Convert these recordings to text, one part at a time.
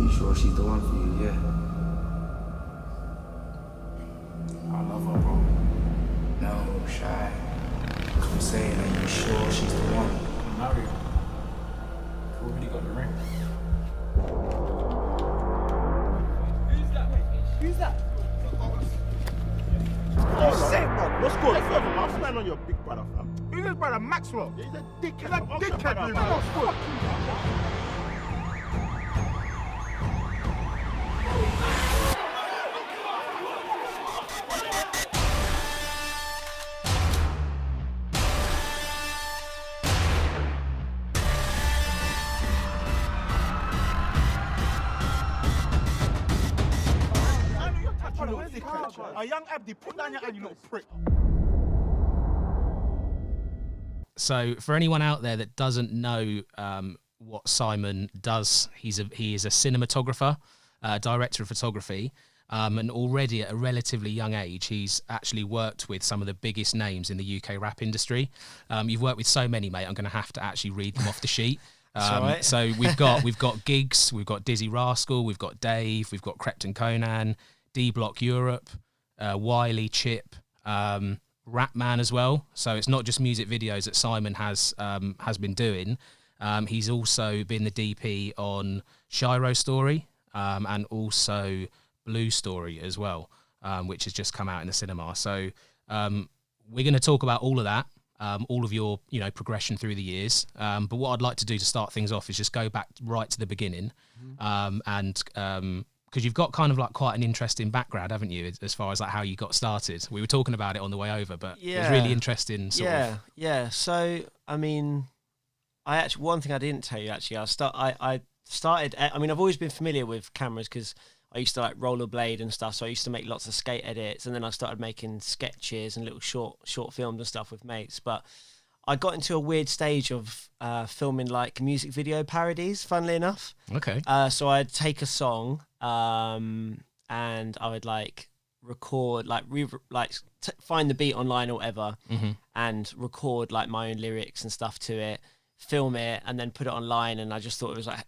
you sure she's the one for you? Yeah. I love her, bro. No, shy. I'm saying, are you sure she's the one? I'm married. We already got the ring. Who's that, mate? Who's that? Oh, shit, man. What's good? I'm smelling on your big brother, fam. Who's this brother, Maxwell? He's a dickhead. He's a dickhead, man. What's good? A young Abdi, put down your hand, you little prick. So for anyone out there that doesn't know what Simon does, he is a cinematographer, director of photography, and already at a relatively young age, he's actually worked with some of the biggest names in the UK rap industry. You've worked with so many, mate, I'm going to have to actually read them off the sheet. Right. So we've got Gigs, we've got Dizzy Rascal, we've got Dave, we've got Krept Konan, D-Block Europe, Wiley, Chip, Rapman as well. So it's not just music videos that Simon has been doing. He's also been the DP on Shiro Story and also Blue Story as well, which has just come out in the cinema. So we're going to talk about all of that, all of your progression through the years. But what I'd like to do to start things off is just go back right to the beginning, because you've got kind of like quite an interesting background, haven't you, as far as like how you got started? We were talking about it on the way over, but it was really interesting. Yeah. So, I mean, one thing I didn't tell you, actually, I started, I mean, I've always been familiar with cameras because I used to like rollerblade and stuff. So I used to make lots of skate edits, and then I started making sketches and little short films and stuff with mates. But I got into a weird stage of filming like music video parodies, funnily enough. Okay. So I'd take a song, and I would like record, find the beat online or whatever, and record like my own lyrics and stuff to it, film it, and then put it online. And I just thought it was like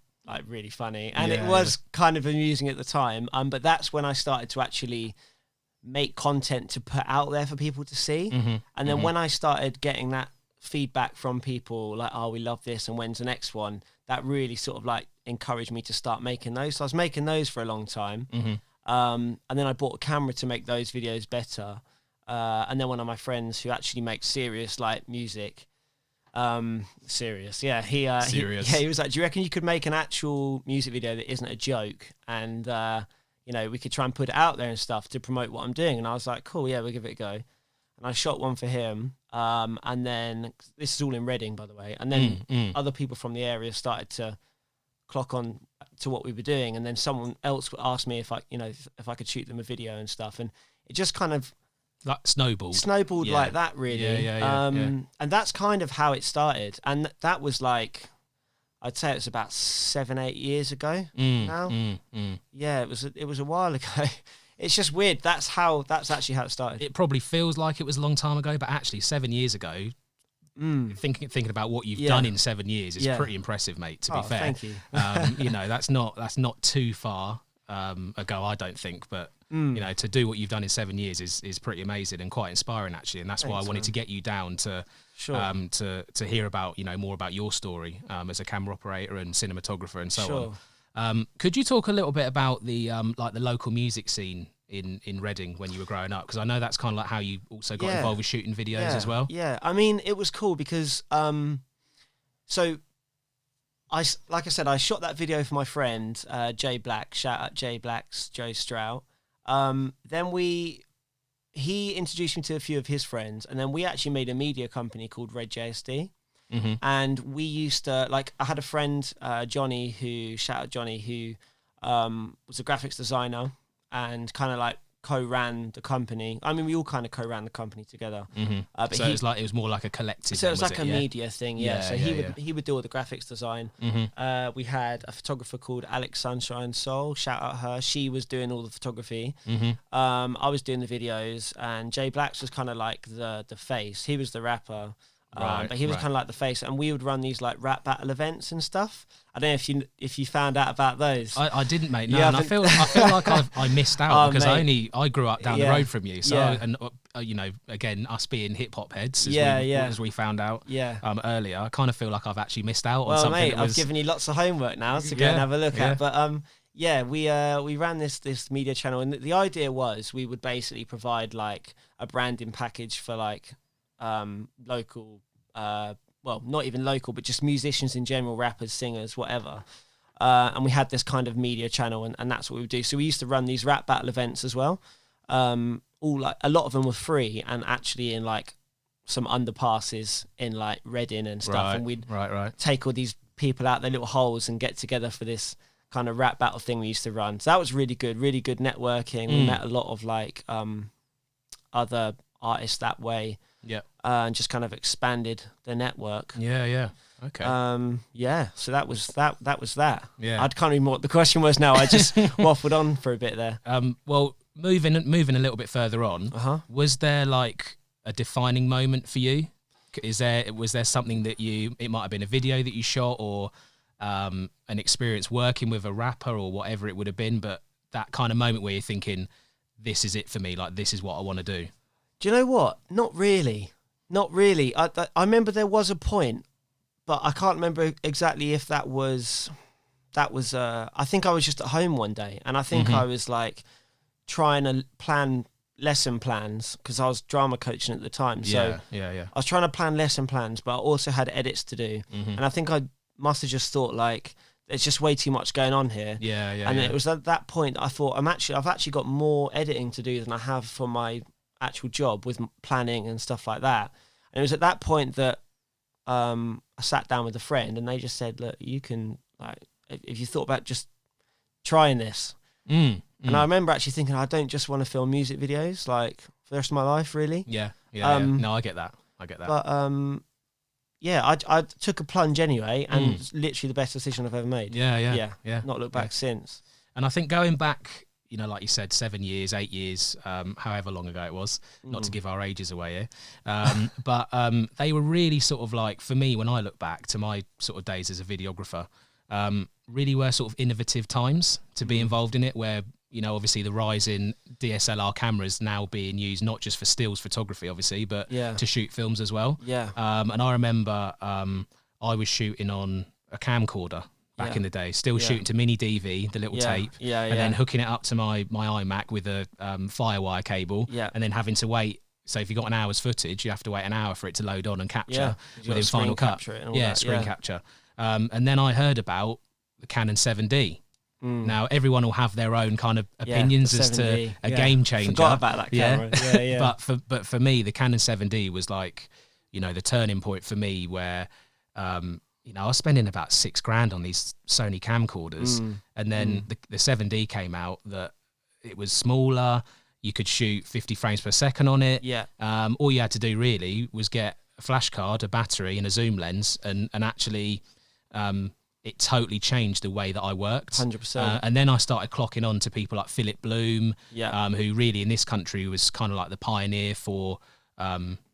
really funny, and it was kind of amusing at the time. But that's when I started to actually make content to put out there for people to see. And then when I started getting that feedback from people like, oh, we love this, and when's the next one, that really sort of like encouraged me to start making those. So I was making those for a long time. And then I bought a camera to make those videos better. And then one of my friends who actually makes serious like music, serious, yeah, he was like, do you reckon you could make an actual music video that isn't a joke, and we could try and put it out there and stuff to promote what I'm doing? And I was like, cool, yeah, we'll give it a go. And I shot one for him, and then this is all in Reading, by the way, and then other people from the area started to clock on to what we were doing, and then someone else asked me if I could shoot them a video and stuff, and it just kind of like snowballed like that, really. And that's kind of how it started, and that was like, I'd say it was about 7-8 years ago now. Yeah, it was a while ago. It's just weird. That's actually how it started. It probably feels like it was a long time ago, but actually 7 years ago, thinking about what you've done in 7 years is pretty impressive, mate, to be fair. Thank you. That's not too far ago, I don't think, but to do what you've done in 7 years is pretty amazing and quite inspiring, actually. And that's why I wanted to get you down to hear about more about your story as a camera operator and cinematographer and so on. Could you talk a little bit about the the local music scene in Reading when you were growing up? Because I know that's kind of like how you also got involved with shooting videos as well. Yeah, I mean, it was cool because so I shot that video for my friend Jay Black. Shout out Jay Black's Joe Strout. Then he introduced me to a few of his friends, and then we actually made a media company called Red JSD. And we used to, I had a friend, Johnny, who was a graphics designer and kind of like co-ran the company. I mean, we all kind of co-ran the company together. But so it was more like a collective. So it was like a media thing, So he would do all the graphics design. We had a photographer called Alex Sunshine Soul. Shout out her. She was doing all the photography. I was doing the videos, and Jay Blacks was kind of like the face. He was the rapper. Right, But he was right. kind of like the face, and we would run these like rap battle events and stuff. I don't know if you found out about those. I didn't, mate. No, You and I haven't- feel like I missed out Oh, because mate. I grew up down the Yeah. road from you. So Yeah. and you know, again, us being hip hop heads, as we found out Yeah. earlier, I kind of feel like I've actually missed out on Well, something. mate, that was, I've given you lots of homework now to go Yeah, and have a look yeah. at. But yeah, we ran this media channel, and the idea was we would basically provide like a branding package for like local, well, not even local, but just musicians in general, rappers, singers, whatever. And we had this kind of media channel, and that's what we would do. So we used to run these rap battle events as well. All like a lot of them were free, and actually in like some underpasses in like Reading and stuff. Right, And we'd right. take all these people out their little holes and get together for this kind of rap battle thing we used to run. So that was really good networking. We met a lot of like other artists that way. Yeah. And just kind of expanded the network. Yeah. Okay. Yeah. So that was that. Yeah. I can't remember what the question was now. I just waffled on for a bit there. Well, moving a little bit further on, was there like a defining moment for you? Was there something that it might have been a video that you shot, or an experience working with a rapper, or whatever it would have been, but that kind of moment where you're thinking, this is it for me, like this is what I want to do? Do you know what? Not really. I remember there was a point, but I can't remember exactly if that was. I think I was just at home one day, and I think I was like trying to plan lesson plans because I was drama coaching at the time. So yeah. I was trying to plan lesson plans, but I also had edits to do, and I think I must have just thought like, there's just way too much going on here. Yeah. And it was at that point I thought I've actually got more editing to do than I have for my actual job with planning and stuff like that. And it was at that point that I sat down with a friend, and they just said, look, you can, like, if you thought about just trying this. And I remember actually thinking, I don't just want to film music videos like for the rest of my life, really. Yeah. No, I get that. But yeah, I took a plunge anyway, and it's literally the best decision I've ever made. Yeah. Not looked back since. And I think going back, you know, like you said, 7 years, 8 years, however long ago it was, not to give our ages away here, but they were really sort of like, for me, when I look back to my sort of days as a videographer, really were sort of innovative times to be involved in it, where, you know, obviously the rise in DSLR cameras now being used not just for stills photography, obviously, but to shoot films as well. Yeah. And I remember I was shooting on a camcorder back in the day, still shooting to mini DV, the little tape, and then hooking it up to my iMac with a Firewire cable, and then having to wait. So if you got an hour's footage, you have to wait an hour for it to load on and capture within Final Cut. Screen capture. And then I heard about the Canon 7D. Now everyone will have their own kind of opinions as to a game changer. Forgot about that camera. Yeah. But for me, the Canon 7D was like, you know, the turning point for me, where you know, I was spending about $6,000 on these Sony camcorders, and then the 7D came out, that it was smaller. You could shoot 50 frames per second on it. Yeah. All you had to do really was get a flash card, a battery, and a zoom lens, and actually, it totally changed the way that I worked. 100%. And then I started clocking on to people like Philip Bloom, who really in this country was kind of like the pioneer for,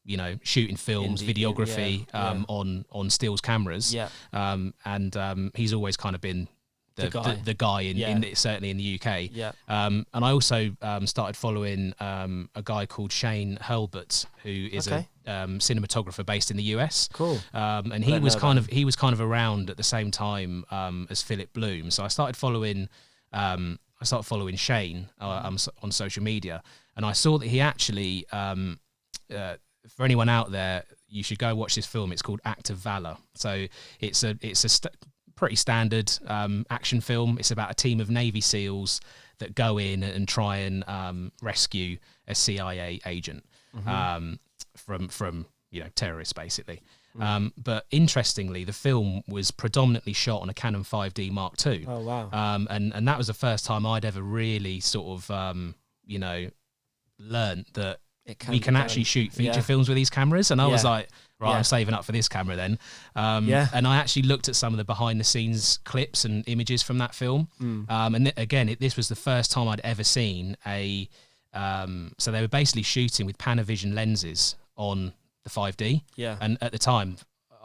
you know, shooting films, videography on stills cameras. Yeah. And he's always kind of been the guy in certainly in the UK. Yeah. And I also started following a guy called Shane Hurlbut, who is a cinematographer based in the US. Cool. And he was kind of around at the same time as Philip Bloom. So I started following Shane on social media, and I saw that he actually, for anyone out there, you should go watch this film. It's called Act of Valor. So it's a pretty standard action film. It's about a team of Navy SEALs that go in and try and rescue a CIA agent from you know, terrorists, basically. But interestingly, the film was predominantly shot on a Canon 5D Mark II. Oh wow! And that was the first time I'd ever really sort of you know, learned that we can actually shoot feature films with these cameras. And I was like, right, I'm saving up for this camera then. And I actually looked at some of the behind the scenes clips and images from that film. And again, this was the first time I'd ever seen so they were basically shooting with Panavision lenses on the 5D. Yeah. And at the time,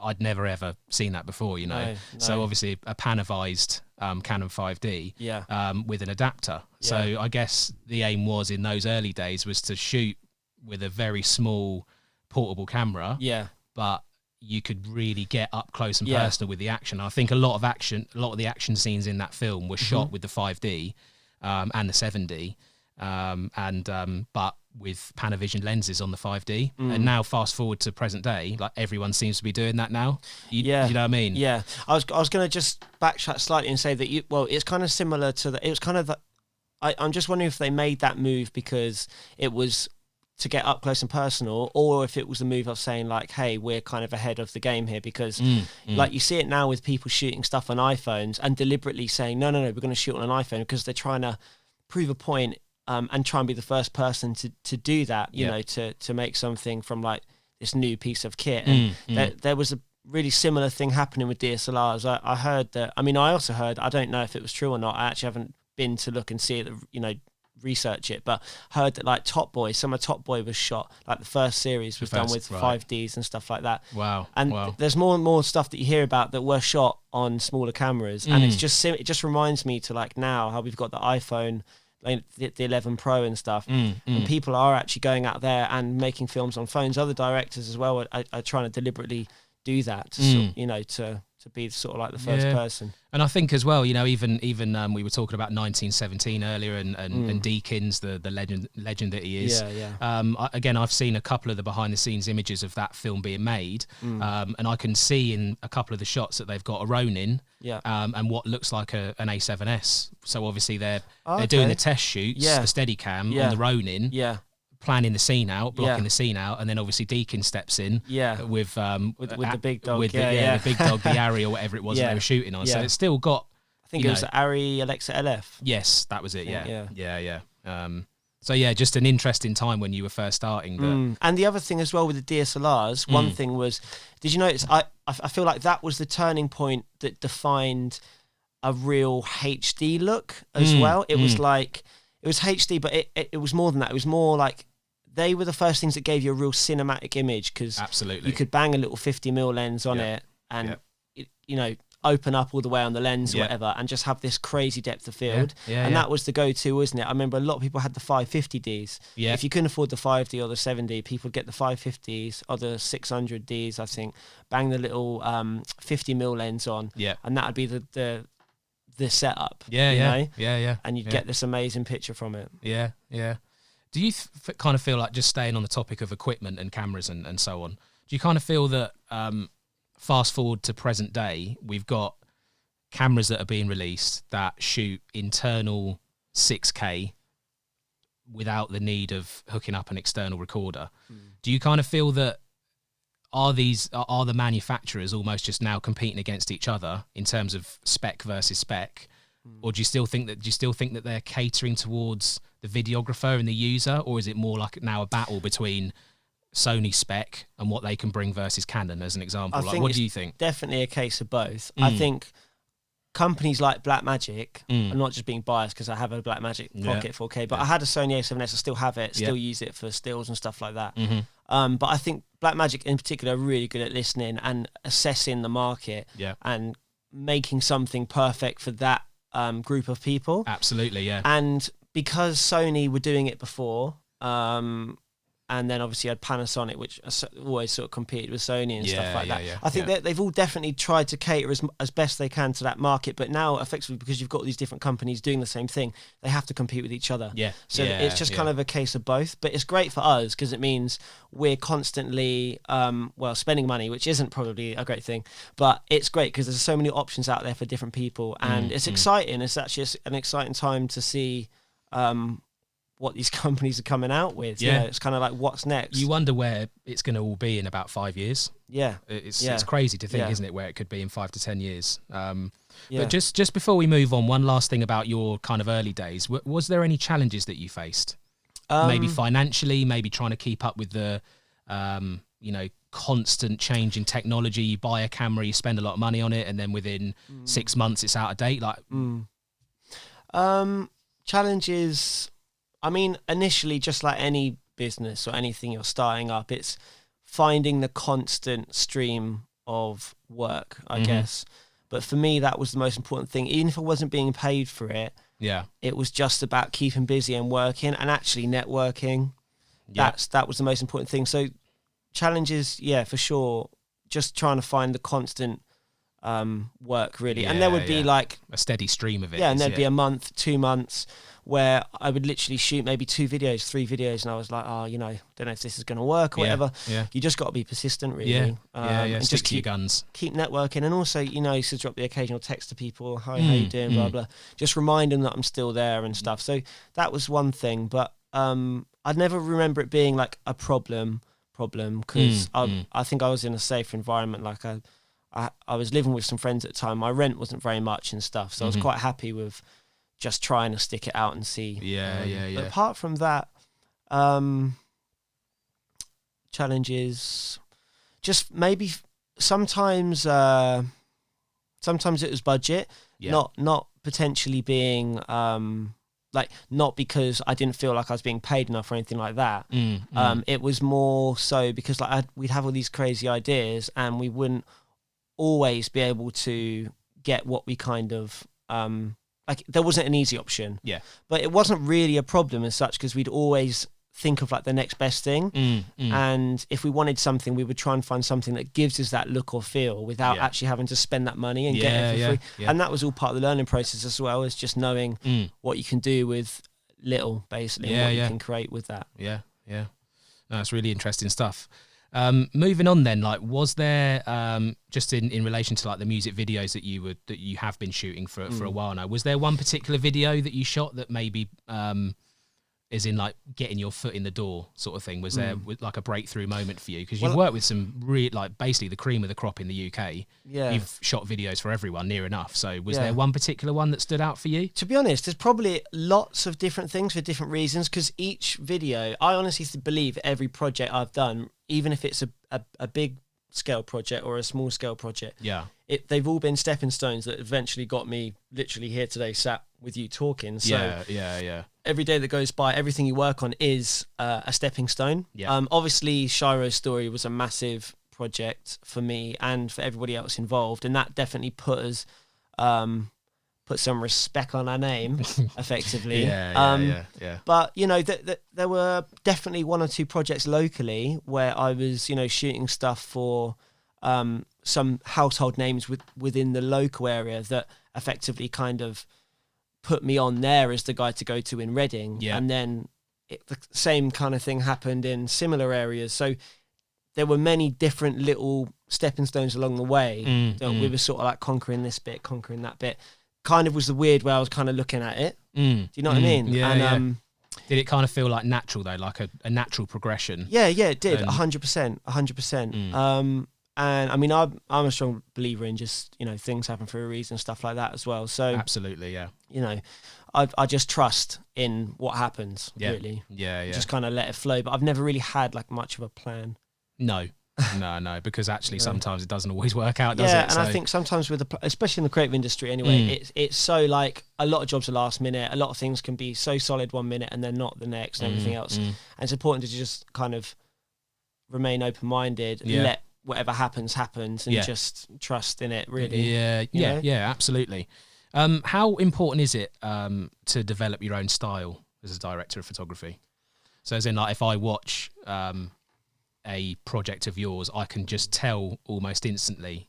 I'd never ever seen that before, you know. No. So obviously a Panavised Canon 5D with an adapter. Yeah. So I guess the aim was in those early days was to shoot with a very small portable camera. Yeah. But you could really get up close and personal with the action. I think a lot of the action scenes in that film were shot with the 5D and the 7D, but with Panavision lenses on the 5D. And now fast forward to present day, like everyone seems to be doing that now. You know what I mean? Yeah. I was going to just backtrack slightly and say that it's kind of similar to it was kind of I'm just wondering if they made that move because it was to get up close and personal, or if it was a move of saying like, hey, we're kind of ahead of the game here, because like you see it now with people shooting stuff on iPhones and deliberately saying, no, we're going to shoot on an iPhone because they're trying to prove a point and try and be the first person to do that, you know, to make something from like this new piece of kit. And there was a really similar thing happening with DSLRs. I heard that, I mean, I also heard, I don't know if it was true or not, I actually haven't been to look and see it, you know, research it, but heard that like Top Boy, some of Top Boy was shot, like the first series was done with 5Ds and stuff like that. Wow. And there's more and more stuff that you hear about that were shot on smaller cameras, and it's just it just reminds me to like now how we've got the iPhone, like the 11 Pro and stuff, and people are actually going out there and making films on phones. Other directors as well are trying to deliberately do that to you know, to be sort of like the first person. And I think as well, you know, even we were talking about 1917 earlier, and Deakins, the legend that he is. Again, I've seen a couple of the behind the scenes images of that film being made, and I can see in a couple of the shots that they've got a Ronin, and what looks like an A7S. So obviously they're doing the test shoots, the Steadicam on the Ronin. Planning the scene out, blocking the scene out, and then obviously Deakin steps in with the big dog, the big dog, the Arri or whatever it was that they were shooting on. So it's still got, I think it was the Arri Alexa LF. Yes, that was it. Yeah. So yeah, just an interesting time when you were first starting. And the other thing as well with the DSLRs, one thing was, did you notice? I feel like that was the turning point that defined a real HD look as well. It was like, it was HD, but it was more than that. It was more like, they were the first things that gave you a real cinematic image, because absolutely you could bang a little 50mm lens on it and it, you know, open up all the way on the lens or whatever, and just have this crazy depth of field. That was the go-to, wasn't it? I remember a lot of people had the 550Ds. If you couldn't afford the 5D or the 7D, people would get the 550s or the 600Ds, I think, bang the little 50mm lens on, and that would be the setup. And you'd get this amazing picture from it. Do you kind of feel like, just staying on the topic of equipment and cameras and so on, do you kind of feel that fast forward to present day, we've got cameras that are being released that shoot internal 6K without the need of hooking up an external recorder? Do you kind of feel that are the manufacturers almost just now competing against each other in terms of spec versus spec, or do you still think that they're catering towards the videographer and the user, or is it more like now a battle between Sony spec and what they can bring versus Canon, as an example? Like, what do you think? Definitely a case of both. I think companies like Blackmagic, I'm not just being biased because I have a Blackmagic Pocket 4K, but I had a Sony A7S, I still have it, still use it for stills and stuff like that. But I think Blackmagic in particular are really good at listening and assessing the market and making something perfect for that group of people. Absolutely, yeah. And because Sony were doing it before, and then obviously you had Panasonic, which always sort of competed with Sony and stuff like that. I think that they've all definitely tried to cater as best they can to that market, but now effectively, because you've got these different companies doing the same thing, they have to compete with each other. So it's just kind of a case of both, but it's great for us because it means we're constantly, spending money, which isn't probably a great thing, but it's great because there's so many options out there for different people, and it's exciting. It's actually an exciting time to see what these companies are coming out with. It's kind of like, what's next? You wonder where it's going to all be in about 5 years. It's crazy to think, isn't it, where it could be in 5 to 10 years. But just before we move on, one last thing about your kind of early days. Was there any challenges that you faced? Maybe financially, maybe trying to keep up with the constant change in technology. You buy a camera, you spend a lot of money on it, and then within 6 months it's out of date. Challenges, I mean, initially, just like any business or anything you're starting up, it's finding the constant stream of work, I guess. But for me, that was the most important thing. Even if I wasn't being paid for it, it was just about keeping busy and working and actually networking. That was the most important thing. So challenges, for sure. Just trying to find the constant work, really. And there would be like a steady stream of it. Yeah, and there'd be a month, 2 months where I would literally shoot maybe 2 videos, 3 videos, and I was like, don't know if this is going to work or whatever. Yeah. You just got to be persistent, really. And just keep your guns. Keep networking, and also, to drop the occasional text to people, hi, how you doing, blah, blah. Just remind them that I'm still there and stuff. So that was one thing, but I'd never remember it being like a problem, because I think I was in a safer environment. Like I was living with some friends at the time. My rent wasn't very much and stuff, so I was quite happy with just trying to stick it out and see. But apart from that, challenges, just maybe sometimes it was budget, not potentially being like, not because I didn't feel like I was being paid enough or anything like that. It was more so because like we'd have all these crazy ideas and we wouldn't always be able to get what we kind of like, there wasn't an easy option. But it wasn't really a problem as such, because we'd always think of like the next best thing. And if we wanted something, we would try and find something that gives us that look or feel without actually having to spend that money and get it for free. And that was all part of the learning process as well, as just knowing what you can do with little, basically, and what you can create with that. No, it's really interesting stuff. Moving on then, like, was there just in relation to like the music videos that you have been shooting for a while now, was there one particular video that you shot that maybe is in like getting your foot in the door sort of thing? Was there like a breakthrough moment for you? Because you've worked with some like basically the cream of the crop in the UK. You've shot videos for everyone near enough. So was there one particular one that stood out for you? To be honest, there's probably lots of different things for different reasons, because each video, I honestly believe every project I've done, even if it's a big scale project or a small scale project, they've all been stepping stones that eventually got me literally here today, sat with you talking. So every day that goes by, everything you work on is a stepping stone. Obviously Shiro's story was a massive project for me and for everybody else involved, and that definitely put some respect on our name, effectively. But there were definitely 1 or 2 projects locally where I was shooting stuff for some household names within the local area that effectively kind of put me on there as the guy to go to in Reading. And then the same kind of thing happened in similar areas. So there were many different little stepping stones along the way that we were sort of like conquering this bit, conquering that bit. Kind of was the weird way I was kind of looking at it. Do you know what I mean? Did it kind of feel like natural though, like a natural progression? Yeah, it did. 100%. And I mean, I'm a strong believer in just, things happen for a reason, stuff like that as well. So absolutely, I just trust in what happens, really. Just kind of let it flow. But I've never really had like much of a plan. No, because actually sometimes it doesn't always work out, does it? And I think sometimes especially in the creative industry anyway, it's so like a lot of jobs are last minute. A lot of things can be so solid 1 minute and then not the next and everything else. And it's important to just kind of remain open-minded and let whatever happens and just trust in it, really. Absolutely. How important is it to develop your own style as a director of photography? So as in, like, if I watch a project of yours, I can just tell almost instantly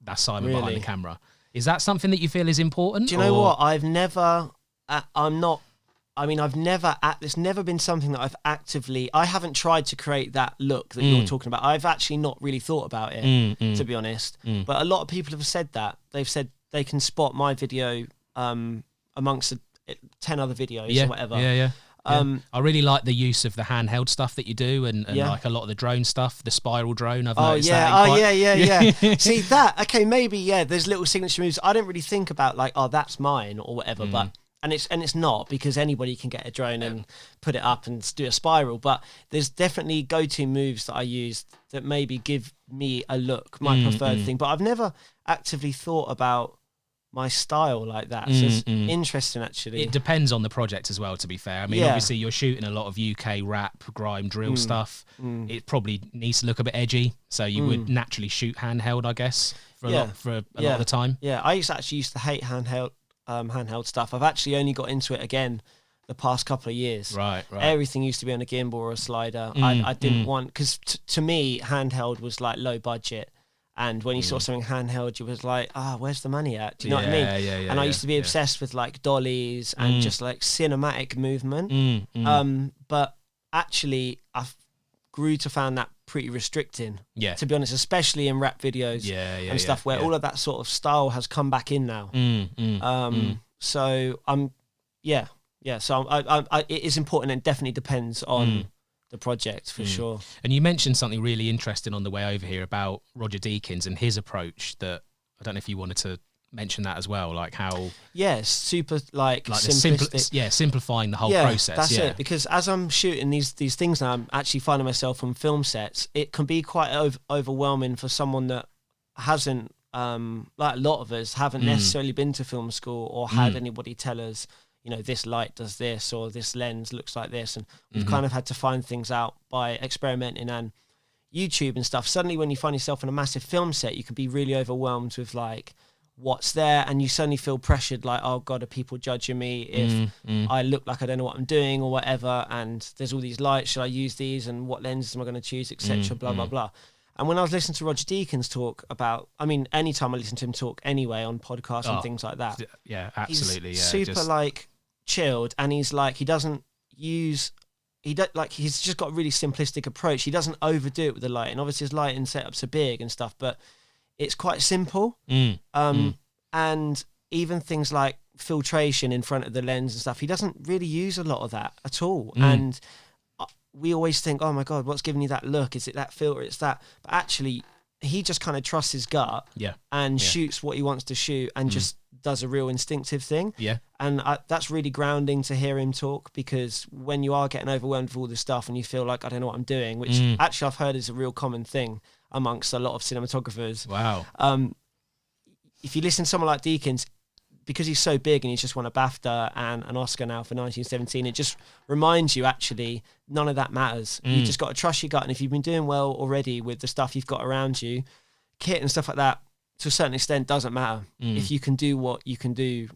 that's Simon behind the camera. Is that something that you feel is important? Do you know what? I've never, it's never been something that I haven't tried to create that look that you're talking about. I've actually not really thought about it, to be honest. But a lot of people have said that. They've said they can spot my video amongst 10 other videos or whatever. I really like the use of the handheld stuff that you do, and like a lot of the drone stuff, the spiral drone. I've noticed that. See that? Okay, maybe there's little signature moves. I don't really think about like, that's mine or whatever, but and it's not, because anybody can get a drone and put it up and do a spiral. But there's definitely go-to moves that I use that maybe give me a look, my preferred thing. But I've never actively thought about my style like that. So it's interesting, actually. It depends on the project as well, to be fair. I mean, Yeah. obviously you're shooting a lot of UK rap, grime, drill stuff. It probably needs to look a bit edgy, so you would naturally shoot handheld, I guess, for a lot of the time. Yeah, I used to hate handheld stuff. I've actually only got into it again the past couple of years. Right. Everything used to be on a gimbal or a slider. I didn't want, because to me, handheld was like low budget. And when you saw something handheld, you was like, where's the money at? Do you know what I mean? Yeah, and I used to be obsessed with like dollies and just like cinematic movement. But actually, I grew to find that pretty restricting. Yeah. To be honest, especially in rap videos and stuff where all of that sort of style has come back in now. So So it is important, and it definitely depends on the project for sure. And you mentioned something really interesting on the way over here about Roger Deakins and his approach. That I don't know if you wanted to mention that as well, like how super like simplistic. Simplifying the whole process. That's it. Because as I'm shooting these things now, I'm actually finding myself on film sets. It can be quite overwhelming for someone that hasn't, like a lot of us, haven't necessarily been to film school or had anybody tell us, you know, this light does this or this lens looks like this, and we've kind of had to find things out by experimenting and YouTube and stuff. Suddenly when you find yourself on a massive film set, you can be really overwhelmed with like what's there, and you suddenly feel pressured, like, oh god, are people judging me if I look like I don't know what I'm doing or whatever, and there's all these lights, should I use these, and what lenses am I going to choose, etc. Blah blah blah. And when I was listening to Roger Deakins talk about, I mean, anytime I listen to him talk anyway on podcasts and things like that, absolutely, he's super like chilled, and he's like, he's just got a really simplistic approach. He doesn't overdo it with the light, and obviously his lighting setups are big and stuff, but it's quite simple. And even things like filtration in front of the lens and stuff, he doesn't really use a lot of that at all. And we always think, oh my god, what's giving you that look? Is it that filter? It's that. But actually, he just kind of trusts his gut and shoots what he wants to shoot, and just does a real instinctive thing. And that's really grounding to hear him talk, because when you are getting overwhelmed with all this stuff and you feel like, I don't know what I'm doing, which actually I've heard is a real common thing amongst a lot of cinematographers. Wow. If you listen to someone like Deakins, because he's so big and he's just won a BAFTA and an Oscar now for 1917, it just reminds you, actually, none of that matters. You just got to trust your gut. And if you've been doing well already with the stuff you've got around you, kit and stuff like that, to a certain extent, doesn't matter. If you can do what you can do,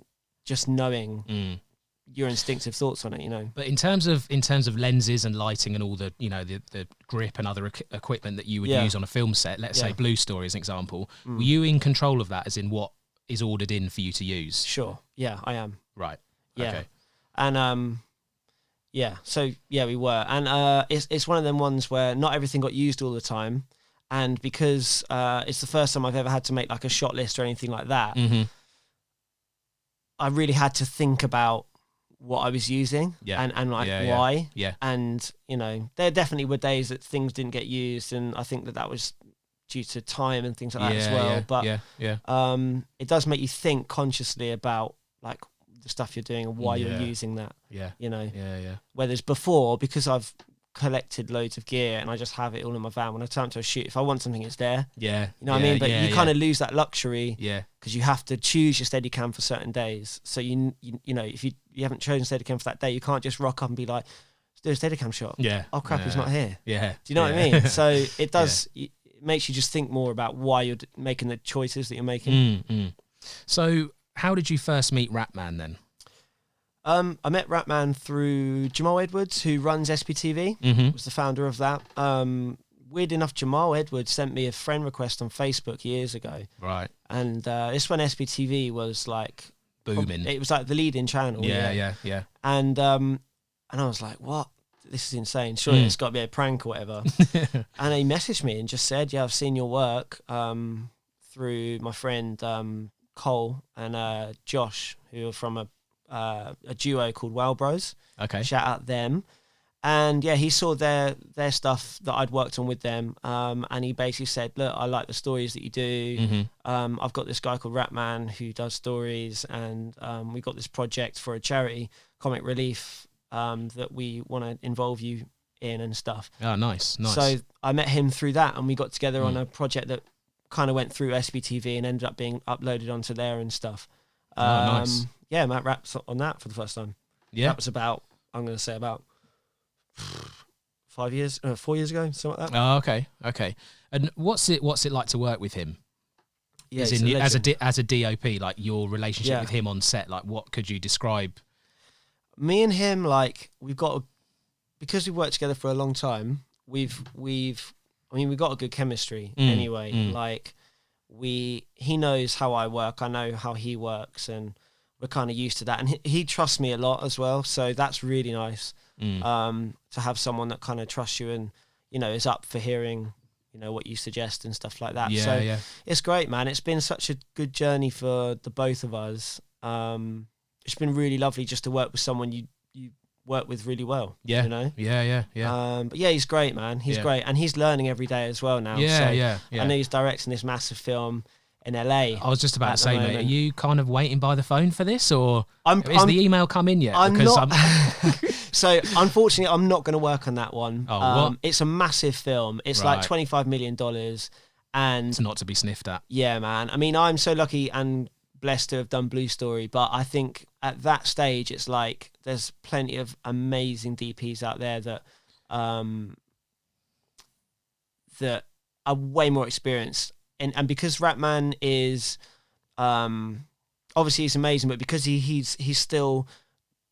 just knowing your instinctive thoughts on it, you know. But in terms of lenses and lighting and all the, you know, the grip and other equipment that you would use on a film set, let's say Blue Story as an example, were you in control of that, as in what is ordered in for you to use? Sure. Yeah, I am. Right. Yeah. Okay. And so we were. And it's one of them ones where not everything got used all the time. And because it's the first time I've ever had to make like a shot list or anything like that, I really had to think about what I was using and like why. Yeah. And, you know, there definitely were days that things didn't get used, and I think that was due to time and things like that as well. But it does make you think consciously about like the stuff you're doing and why you're using that. Yeah. You know. Yeah. Whereas before, because I've collected loads of gear and I just have it all in my van, when I turn up to a shoot, if I want something, it's there. Yeah. You know what I mean? But you kind of lose that luxury. Yeah. Because you have to choose your Steadicam for certain days. So you know, if you haven't chosen Steadicam for that day, you can't just rock up and be like, let's do a Steadicam shot. Yeah. Oh crap, he's not here. Yeah. Do you know what I mean? So it does. It makes you just think more about why you're making the choices that you're making. So how did you first meet Rapman then? I met Rapman through Jamal Edwards, who runs SPTV. Was the founder of that. Weird enough, Jamal Edwards sent me a friend request on Facebook years ago. Right. And this when SPTV was like booming. It was like the leading channel. Yeah. And I was like, what? This is insane. Surely it's got to be a prank or whatever. And he messaged me and just said, I've seen your work through my friend Cole and Josh, who are from a duo called Well Bros. Okay. Shout out them. And he saw their stuff that I'd worked on with them. And he basically said, look, I like the stories that you do. I've got this guy called Rapman who does stories, and we got this project for a charity, Comic Relief, that we want to involve you in and stuff. Oh, nice. So I met him through that, and we got together on a project that kind of went through SBTV and ended up being uploaded onto there and stuff. Nice. Yeah, Matt raps on that for the first time. Yeah. That was about, I'm going to say about 4 years ago, something like that. Oh, okay. And what's it like to work with him? Yeah, as he's in, a legend. as a DOP, like your relationship Yeah. with him on set, like what could you describe? Me and him, like because we've worked together for a long time, we've got a good chemistry anyway. Like he knows how I work, I know how he works, and we're kind of used to that. And he trusts me a lot as well, so that's really nice. To have someone that kind of trusts you and, you know, is up for hearing, you know, what you suggest and stuff like that. Yeah, It's great, man. It's been such a good journey for the both of us. It's been really lovely just to work with someone you work with really well. Yeah. You know? Yeah. But yeah, he's great, man. He's great. And he's learning every day as well now. Yeah. I know he's directing this massive film in LA. I was just about to say, mate, are you kind of waiting by the phone for this, or I'm the email come in yet? I'm not. So unfortunately, I'm not going to work on that one. Oh, what? It's a massive film. It's Right. like $25 million, and It's not to be sniffed at. yeah, man. I mean, I'm so lucky and blessed to have done Blue Story, but I think at that stage, it's like there's plenty of amazing DPs out there that that are way more experienced. And because Ratman is obviously he's amazing, but because he's still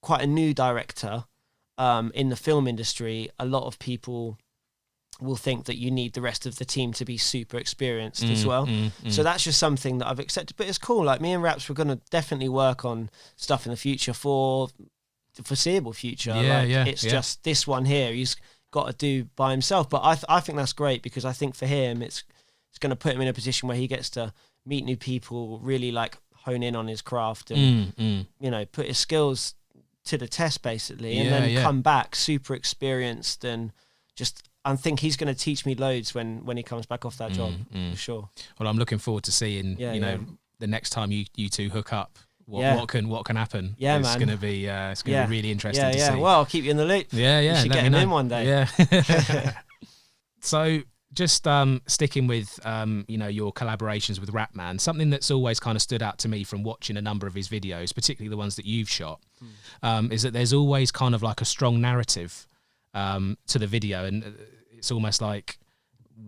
quite a new director in the film industry, a lot of people will think that you need the rest of the team to be super experienced as well. So that's just something that I've accepted. But it's cool. Like, me and Raps, we're going to definitely work on stuff in the future for the foreseeable future. It's just this one here he's got to do by himself. But I think that's great, because I think for him it's going to put him in a position where he gets to meet new people, really like hone in on his craft and you know, put his skills to the test basically, and then come back super experienced. And just, I think he's going to teach me loads when he comes back off that job for sure. Well, I'm looking forward to seeing the next time you two hook up. What can happen? Yeah, it's man. going to be be really interesting to see. Well, I'll keep you in the loop. Yeah. You should let get me him know. in one day. Yeah. So just sticking with your collaborations with Ratman, something that's always kind of stood out to me from watching a number of his videos, particularly the ones that you've shot, is that there's always kind of like a strong narrative to the video, and it's almost like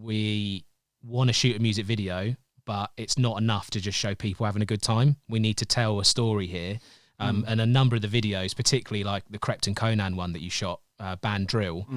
we want to shoot a music video, but it's not enough to just show people having a good time. We need to tell a story here. And a number of the videos, particularly like the Krept Konan one that you shot, Band Drill,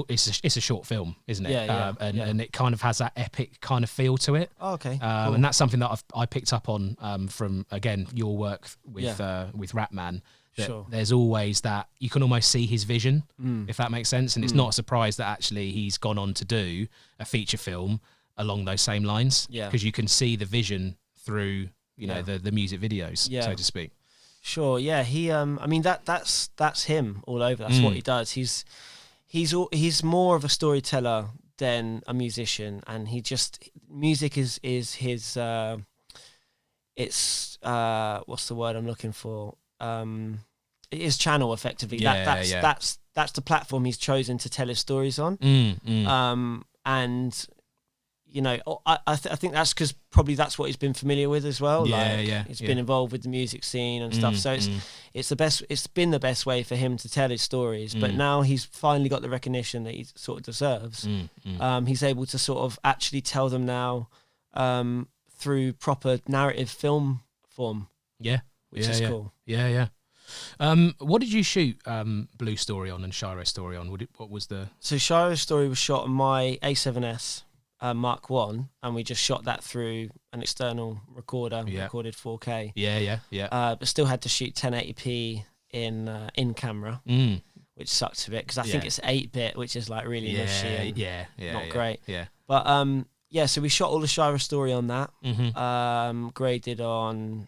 it's a short film, isn't it? And it kind of has that epic kind of feel to it. Oh, okay. Cool. And that's something that I picked up on from, again, your work with Ratman. That there's always that, you can almost see his vision, if that makes sense. And it's not a surprise that actually he's gone on to do a feature film along those same lines, because you can see the vision through the music videos, so to speak. Sure. Yeah. He. I mean, that's him all over. That's what he does. He's more of a storyteller than a musician, and music is his. It's what's the word I'm looking for? His channel, effectively. That's the platform he's chosen to tell his stories on. And you know, I think that's because probably that's what he's been familiar with as well. He's been involved with the music scene and stuff. So it's the best. It's been the best way for him to tell his stories. But now he's finally got the recognition that he sort of deserves. He's able to sort of actually tell them now through proper narrative film form. Which is cool. What did you shoot Blue Story on and Shiro Story on? What was the... So Shiro Story was shot on my A7S Mark 1, and we just shot that through an external recorder, recorded 4K. But still had to shoot 1080p in camera, which sucked a bit, because I think it's 8-bit, which is like really mushy and not great. But so we shot all the Shiro Story on that, graded on...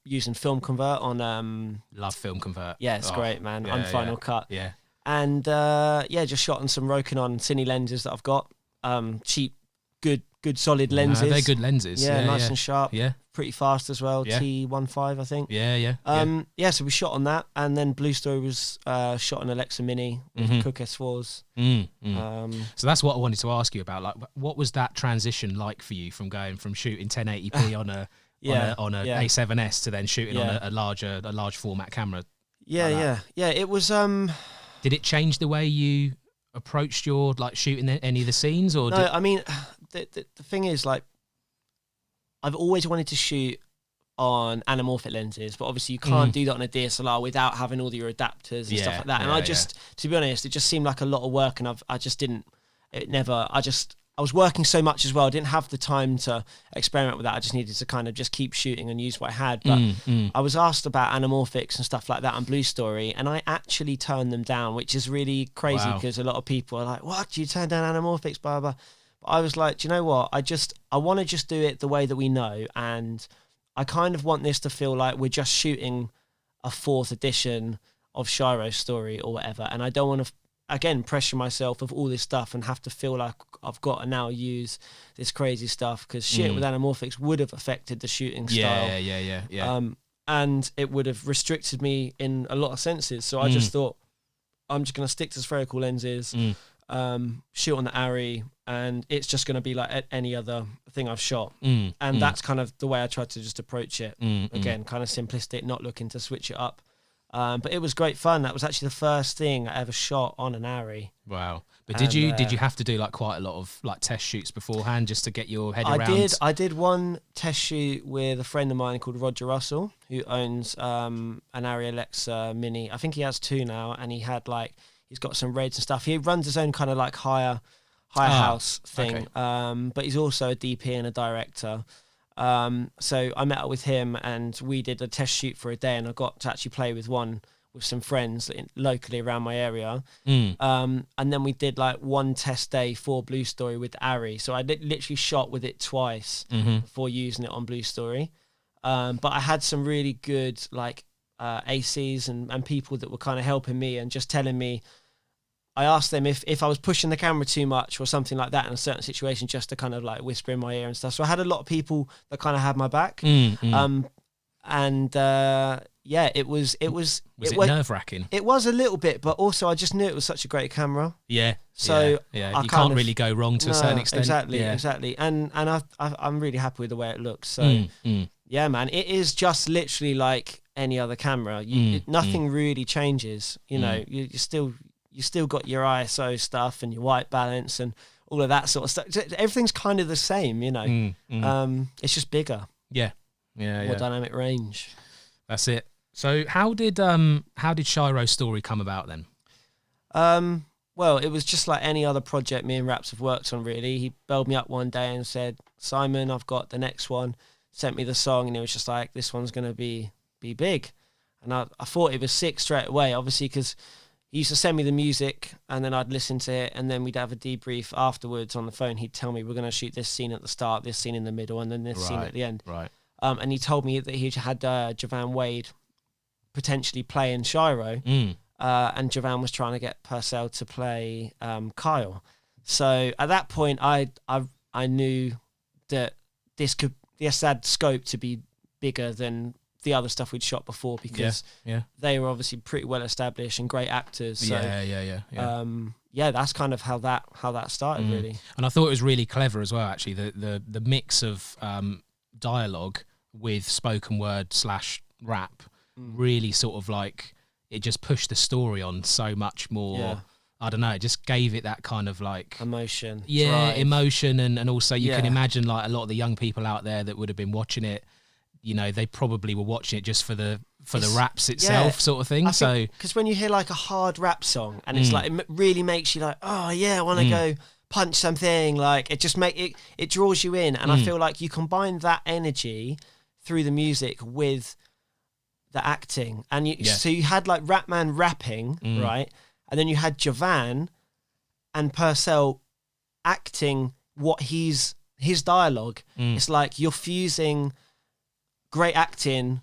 using Film Convert on love Film Convert. It's great, man. On Final Cut. And just shot on some Rokinon Cine lenses that I've got, cheap good good solid No, lenses. they're good lenses. Yeah, nice and sharp. Yeah. Pretty fast as well. Yeah. T15, I think. Yeah. So we shot on that, and then Blue Story was shot on Alexa Mini with Cook S4s. So that's what I wanted to ask you about. Like, what was that transition like for you from going from shooting 1080p on a A7S to then shooting on a large format camera? Yeah. It was. Did it change the way you approached your like shooting any of the scenes, or? No, I mean, the thing is, like, I've always wanted to shoot on anamorphic lenses, but obviously you can't do that on a DSLR without having all your adapters and stuff like that. And I just, to be honest, it just seemed like a lot of work, and I was working so much as well. I didn't have the time to experiment with that. I just needed to kind of just keep shooting and use what I had. But I was asked about anamorphics and stuff like that on Blue Story, and I actually turned them down, which is really crazy because a lot of people are like, "What? You turn down anamorphics?" Blah blah. But I was like, do you know what? I want to just do it the way that we know, and I kind of want this to feel like we're just shooting a 4th edition of Shiro's story or whatever, and I don't want to again pressure myself of all this stuff and have to feel like I've got to now use this crazy stuff, because shit with anamorphics would have affected the shooting style. Yeah. And it would have restricted me in a lot of senses. So I just thought, I'm just going to stick to spherical lenses, shoot on the Arri, and it's just going to be like any other thing I've shot. And that's kind of the way I tried to just approach it. Again, kind of simplistic, not looking to switch it up. But it was great fun. That was actually the first thing I ever shot on an Arri. Wow. But did you have to do like quite a lot of like test shoots beforehand just to get your head around? I did one test shoot with a friend of mine called Roger Russell, who owns an Arri Alexa Mini. I think he has 2 now, and he's got some reds and stuff. He runs his own kind of like higher house thing. Okay. But he's also a DP and a director. So I met up with him, and we did a test shoot for a day, and I got to actually play with some friends locally around my area. And then we did like one test day for Blue Story with Arri. So I literally shot with it twice before using it on Blue Story. But I had some really good like ACs and people that were kind of helping me and just telling me. I asked them if I was pushing the camera too much or something like that in a certain situation, just to kind of like whisper in my ear and stuff. So I had a lot of people that kind of had my back. It was it nerve-wracking? It was a little bit, but also I just knew it was such a great camera. Yeah. So you can't really go wrong to a certain extent. Exactly. And I'm really happy with the way it looks. So yeah, man, it is just literally like any other camera. Nothing really changes. You know, you still got your ISO stuff and your white balance and all of that sort of stuff. Everything's kind of the same, you know. It's just bigger. Yeah. More dynamic range. That's it. So how did Shiro's story come about then? Well, it was just like any other project me and Raps have worked on, really. He belled me up one day and said, "Simon, I've got the next one." Sent me the song, and it was just like, this one's going to be big. And I thought it was sick straight away, obviously, because he used to send me the music, and then I'd listen to it, and then we'd have a debrief afterwards on the phone. He'd tell me, we're going to shoot this scene at the start, this scene in the middle, and then this scene at the end. Right. And he told me that he had Javan Wade potentially playing Shiro, and Javan was trying to get Purcell to play Kyle. So at that point, I knew that this had scope to be bigger than the other stuff we'd shot before, because they were obviously pretty well established and great actors. So, that's kind of how that started, really. And I thought it was really clever as well, actually, the mix of dialogue with spoken word / rap really sort of like, it just pushed the story on so much more. I don't know, it just gave it that kind of like emotion. Drive. Emotion, and also you can imagine like a lot of the young people out there that would have been watching it, you know, they probably were watching it just for the raps itself, sort of thing. Because when you hear like a hard rap song and it's like, it really makes you like, oh yeah, I want to go punch something. Like it just it draws you in, and I feel like you combine that energy through the music with the acting, and so you had like Rapman rapping, right, and then you had Javan and Purcell acting what his dialogue. It's like you're fusing great acting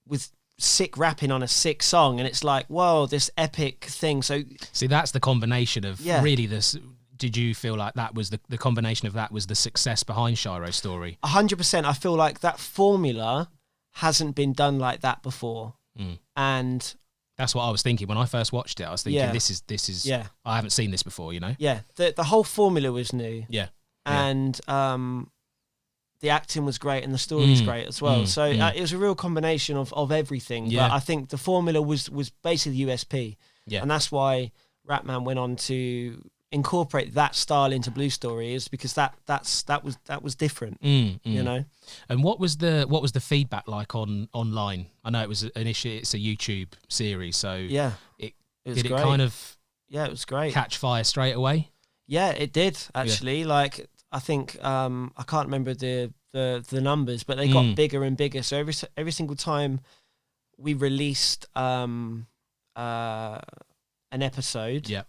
with sick rapping on a sick song, and it's like, whoa, this epic thing. So see, that's the combination of really this did you feel like that was the combination of that was the success behind Shiro's story? 100%. I feel like that formula hasn't been done like that before. And that's what I was thinking when I first watched it. I was thinking, Yeah. this is. Yeah. I haven't seen this before, you know. yeah, the whole formula was new. Yeah. And the acting was great and the story was great as well. So it was a real combination of everything. Yeah. But I think the formula was basically the USP. Yeah. And that's why Ratman went on to incorporate that style into Blue Story, is because that was different. You know. And what was the feedback like online? I know it was initially it's a YouTube series, so Yeah. it was did great. it kind of Yeah, it was great. catch fire straight away? Yeah, it did actually. Like I think I can't remember the numbers, but they got bigger and bigger. So every single time we released an episode, Yeah.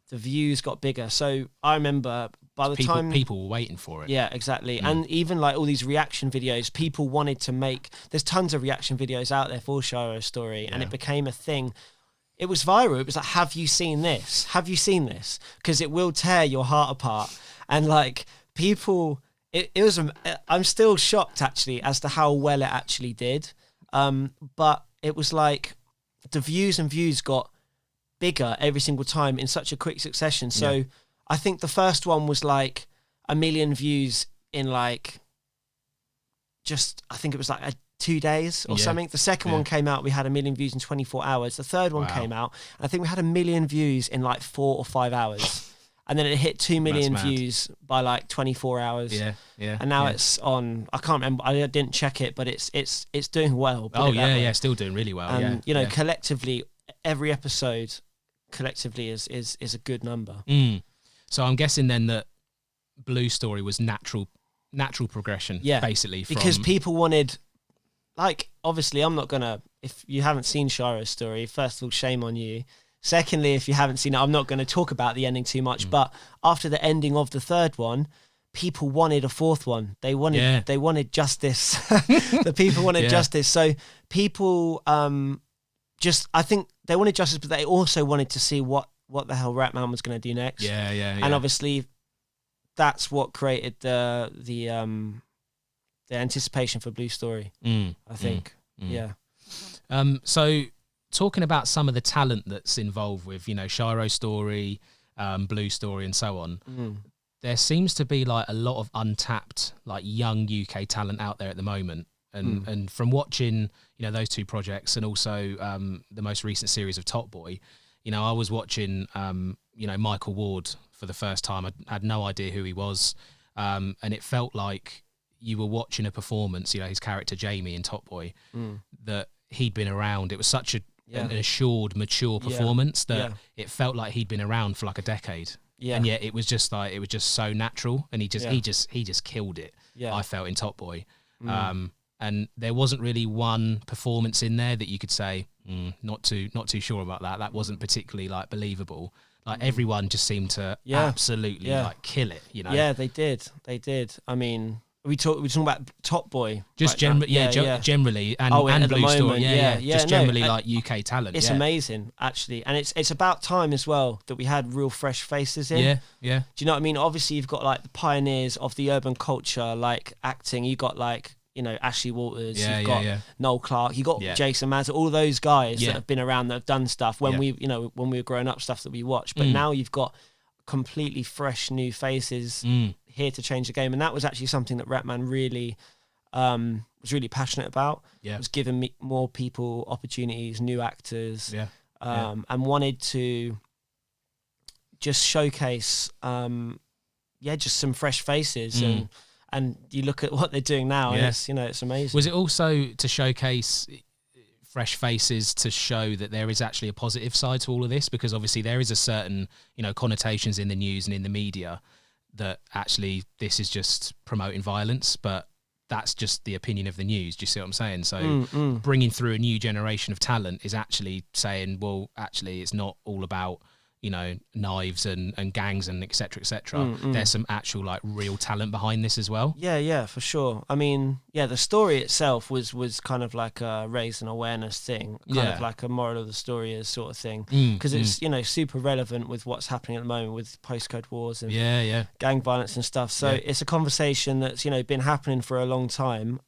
the views got bigger. So I remember by the time people were waiting for it. Yeah, exactly. And even like all these reaction videos, people wanted to make. There's tons of reaction videos out there for Shiro's story, and it became a thing. It was viral. It was like, have you seen this? Have you seen this? Because it will tear your heart apart. And like people, it was. I'm still shocked actually as to how well it actually did. But it was like the views got bigger every single time in such a quick succession. So I think the first one was like 1 million views in like I think it was like 2 days or something. The second one came out, we had 1 million views in 24 hours. The third one came out, and I think we had 1 million views in like 4 or 5 hours. And then it hit 2 million views by like 24 hours. Yeah. And now it's on. I can't remember. I didn't check it, but it's doing well. Oh yeah, still doing really well. And you know, collectively, every episode collectively is a good number. So I'm guessing then that Blue Story was natural progression. Basically, because people wanted. Like, obviously, I'm not gonna. If you haven't seen Shiro's story, first of all, shame on you. Secondly, if you haven't seen it, I'm not going to talk about the ending too much. But after the ending of the third one, people wanted a fourth one. They wanted justice. The people wanted justice. So people I think they wanted justice, but they also wanted to see what the hell Ratman was going to do next. Yeah. And obviously, that's what created the anticipation for Blue Story. I think. Yeah. So talking about some of the talent that's involved with, you know, Shiro's story, Blue Story and so on, there seems to be like a lot of untapped, like young UK talent out there at the moment. And from watching, you know, those two projects and also the most recent series of Top Boy, you know, I was watching, you know, Michael Ward for the first time. I had no idea who he was. And it felt like you were watching a performance, you know, his character Jamie in Top Boy, that he'd been around. It was such an assured, mature performance that it felt like he'd been around for like a decade. And yet it was just so natural, and he just killed it. I felt in Top Boy. And there wasn't really one performance in there that you could say, not too sure about that. That wasn't particularly like believable. Like everyone just seemed to absolutely like kill it, you know? Yeah, they did. I mean, we're talking about Top Boy. Just right generally, and at the Blue Story, moment, just generally like UK talent. It's amazing, actually, and it's about time as well that we had real fresh faces in. Yeah. Do you know what I mean? Obviously, you've got like the pioneers of the urban culture, like acting. You got like, you know, Ashley Walters. You've got Noel Clark. You got Jason Mazza. All those guys that have been around, that have done stuff when we were growing up, stuff that we watched. But now you've got completely fresh new faces here to change the game, and that was actually something that Ratman really was really passionate about. Was giving more people opportunities, new actors, and wanted to just showcase just some fresh faces. And you look at what they're doing now, and it's, you know, it's amazing. Was it also to showcase fresh faces to show that there is actually a positive side to all of this? Because obviously there is a certain, you know, connotations in the news and in the media that actually this is just promoting violence, but that's just the opinion of the news. Do you see what I'm saying? So bringing through a new generation of talent is actually saying, well, actually it's not all about, you know, knives and gangs and etc. There's some actual like real talent behind this as well. Yeah, for sure. I mean, yeah, the story itself was kind of like a raise an awareness thing, kind of like a moral of the story is sort of thing, because it's, you know, super relevant with what's happening at the moment with postcode wars and gang violence and stuff. So it's a conversation that's, you know, been happening for a long time.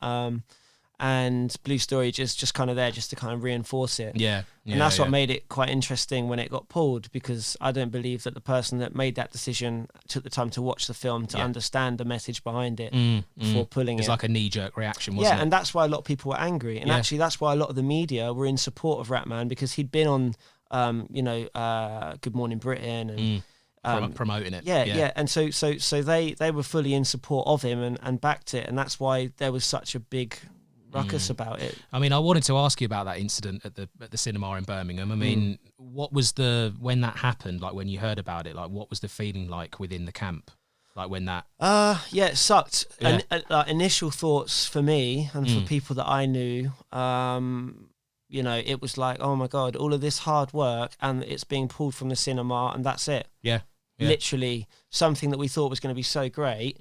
And Blue Story just kind of there just to kind of reinforce it. And that's what made it quite interesting when it got pulled, because I don't believe that the person that made that decision took the time to watch the film to understand the message behind it before pulling it. It's like a knee-jerk reaction, wasn't it? Yeah, and that's why a lot of people were angry. And actually that's why a lot of the media were in support of Ratman, because he'd been on, Good Morning Britain and promoting it. Yeah. And so they were fully in support of him and backed it. And that's why there was such a big ruckus about it. I mean, I wanted to ask you about that incident at the cinema in Birmingham. I mean, what was when that happened, like when you heard about it, like what was the feeling like within the camp? Like when that... it sucked. Yeah. Initial thoughts for me and for people that I knew, you know, it was like, oh my God, all of this hard work and it's being pulled from the cinema and that's it. Yeah. Literally something that we thought was going to be so great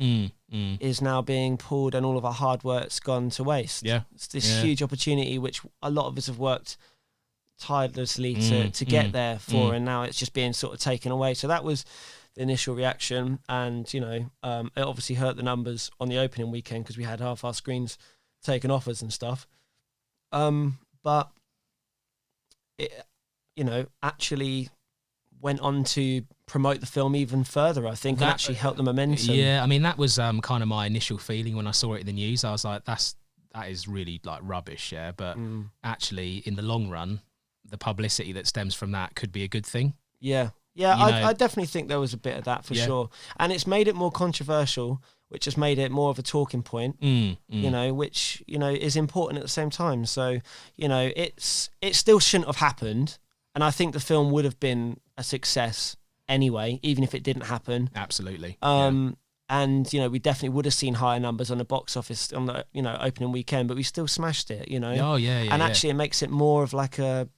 is now being pulled, and all of our hard work's gone to waste. It's this huge opportunity which a lot of us have worked tirelessly to get there for, and now it's just being sort of taken away. So that was the initial reaction, and you know, it obviously hurt the numbers on the opening weekend because we had half our screens taken off us and stuff. But it, you know, actually went on to promote the film even further, I think, and actually help the momentum. Yeah, I mean, that was kind of my initial feeling when I saw it in the news. I was like, that is really like rubbish, yeah. But actually, in the long run, the publicity that stems from that could be a good thing. Yeah, I definitely think there was a bit of that for sure. And it's made it more controversial, which has made it more of a talking point, you know, which, you know, is important at the same time. So, you know, it still shouldn't have happened. And I think the film would have been a success anyway, even if it didn't happen. Absolutely. And, you know, we definitely would have seen higher numbers on the box office on the, you know, opening weekend, but we still smashed it, you know. Oh, yeah. And actually it makes it more of like a